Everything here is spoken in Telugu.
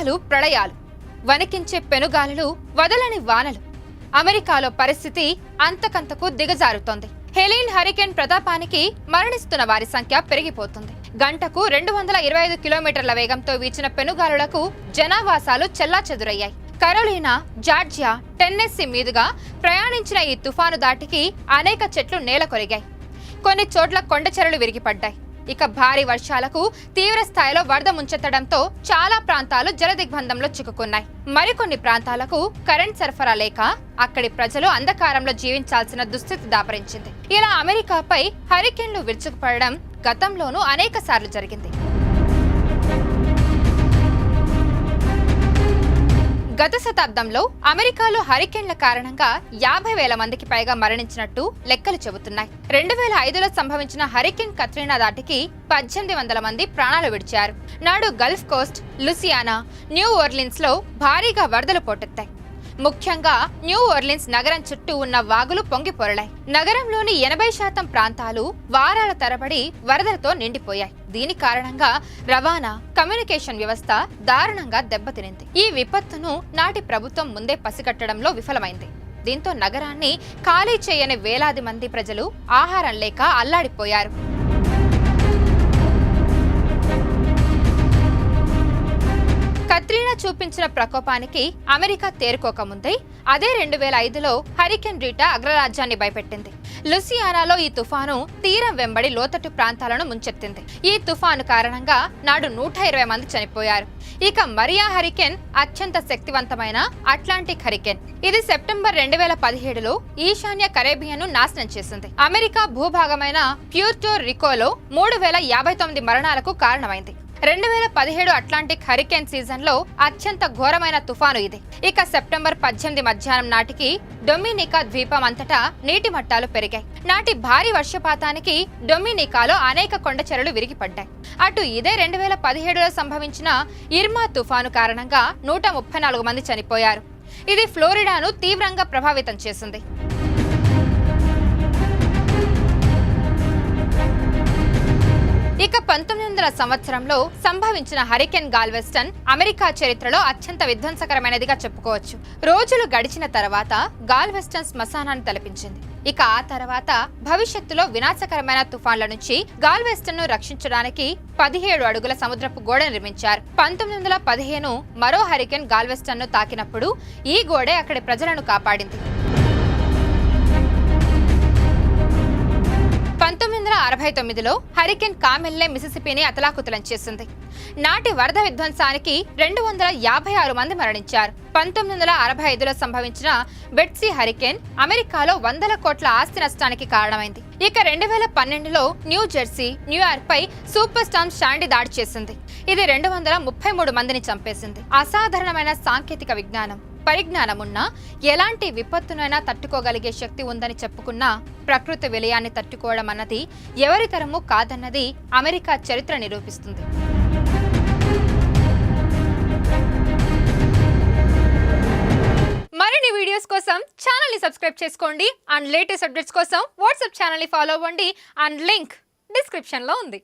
తుఫానాలు, ప్రళయాలు, వణికించే పెనుగాలులు, వదలని వానలు. అమెరికాలో పరిస్థితి అంతకంతకు దిగజారుతోంది. హెలీన్ హరికేన్ ప్రతాపానికి మరణిస్తున్న వారి సంఖ్య పెరిగిపోతుంది. గంటకు 225 కిలోమీటర్ల వేగంతో వీచిన పెనుగాలులకు జనావాసాలు చెల్లాచెదురయ్యాయి. కరోలినా, జార్జియా, టెన్నెస్సీ మీదుగా ప్రయాణించిన ఈ తుఫాను దాటికి అనేక చెట్లు నేలకొరిగాయి. కొన్ని చోట్ల కొండచెరలు విరిగిపడ్డాయి. ఇక భారీ వర్షాలకు తీవ్ర స్థాయిలో వరద ముంచెత్తడంతో చాలా ప్రాంతాలు జలదిగ్బంధంలో చిక్కుకున్నాయి. మరికొన్ని ప్రాంతాలకు కరెంట్ సరఫరా లేక అక్కడి ప్రజలు అంధకారంలో జీవించాల్సిన దుస్థితి దాపరించింది. ఇలా అమెరికాపై హరికేన్లు విరుచుకుపడడం గతంలోనూ అనేక సార్లు జరిగింది. గత శతాబ్దంలో అమెరికాలో హరికేన్ల కారణంగా 50,000 మందికి పైగా మరణించినట్టు లెక్కలు చెబుతున్నాయి. 2005లో సంభవించిన హరికేన్ కత్రీనా దాటికి 1800 మంది ప్రాణాలు విడిచారు. నాడు గల్ఫ్ కోస్ట్, లూసియానా, న్యూ ఓర్లిన్స్ లో భారీగా వరదలు పోటెత్తాయి. ముఖ్యంగా న్యూ ఓర్లిన్స్ నగరం చుట్టూ ఉన్న వాగులు పొంగిపొరలాయి. నగరంలోని 80% ప్రాంతాలు వారాల తరబడి వరదలతో నిండిపోయాయి. దీని కారణంగా రవాణా, కమ్యూనికేషన్ వ్యవస్థ దారుణంగా దెబ్బతినింది. ఈ విపత్తును నాటి ప్రభుత్వం ముందే పసిగట్టడంలో విఫలమైంది. దీంతో నగరాన్ని ఖాళీ చేయని వేలాది మంది ప్రజలు ఆహారం లేక అల్లాడిపోయారు. కత్రీనా చూపించిన ప్రకోపానికి అమెరికా తేరుకోకముందే అదే 2005లో హరికేన్ రీటా అగ్రరాజ్యాన్ని భయపెట్టింది. లూసియానాలో ఈ తుఫాను తీరం వెంబడి లోతట్టు ప్రాంతాలను ముంచెత్తింది. ఈ తుఫాను కారణంగా నాడు 120 మంది చనిపోయారు. ఇక మరియా హరికేన్ అత్యంత శక్తివంతమైన అట్లాంటిక్ హరికేన్. ఇది సెప్టెంబర్ 2017లో ఈశాన్య కరేబియన్ను నాశనం చేసింది. అమెరికా భూభాగమైన ప్యూర్టో రికోలో 3059 మరణాలకు కారణమైంది. 2017 అట్లాంటిక్ హరికేన్ సీజన్ లో అత్యంత ఘోరమైన తుఫాను ఇది. ఇక సెప్టెంబర్ 18 మధ్యాహ్నం నాటికి డొమినికా ద్వీపం అంతటా నీటి మట్టాలు పెరిగాయి. నాటి భారీ వర్షపాతానికి డొమినికాలో అనేక కొండచెరలు విరిగిపడ్డాయి. అటు ఇదే 2017లో సంభవించిన ఇర్మా తుఫాను కారణంగా 134 మంది చనిపోయారు. ఇది ఫ్లోరిడాను తీవ్రంగా ప్రభావితం చేసింది. ఇక 1900 సంవత్సరంలో సంభవించిన హరికేన్ గాల్వెస్టన్ అమెరికా చరిత్రలో అత్యంత విధ్వంసకరమైనదిగా చెప్పుకోవచ్చు. రోజులు గడిచిన తర్వాత గాల్వెస్టన్ శ్మశానాన్ని తలపించింది. ఇక ఆ తర్వాత భవిష్యత్తులో వినాశకరమైన తుఫాన్ల నుంచి గాల్వెస్టన్ ను రక్షించడానికి 17 అడుగుల సముద్రపు గోడ నిర్మించారు. 1915 మరో హరికేన్ గాల్వెస్టన్ ను తాకినప్పుడు ఈ గోడే అక్కడి ప్రజలను కాపాడింది. 1969లో హరికేన్ కామెల్లే మిసిసిపిని అతలాకుతలం చేసింది. నాటి వరద విధ్వంసానికి 256 మంది మరణించారు. 1965లో సంభవించిన బెట్సీ హరికేన్ అమెరికాలో 100 కోట్ల ఆస్తి నష్టానికి కారణమైంది. ఇక 2012లో న్యూ జెర్సీ, న్యూయార్క్ పై సూపర్ స్టార్మ్ శాండీ దాడి చేసింది. ఇది 233 మందిని చంపేసింది. అసాధారణమైన సాంకేతిక విజ్ఞానం, పరిజ్ఞానమున్నా ఎలాంటి విపత్తునైనా తట్టుకోగలిగే శక్తి ఉందని చెప్పుకున్న ప్రకృతి విలయాన్ని తట్టుకోవడం అన్నది ఎవరి తరమూ కాదన్నది అమెరికా చరిత్ర నిరూపిస్తుంది. మరిన్ని వీడియోస్ కోసం ఛానల్ ని సబ్స్క్రైబ్ చేసుకోండి. అండ్ లేటెస్ట్ అప్డేట్స్ కోసం వాట్సాప్ ఛానల్ ని ఫాలో అవ్వండి. అండ్ లింక్ డిస్క్రిప్షన్ లో ఉంది.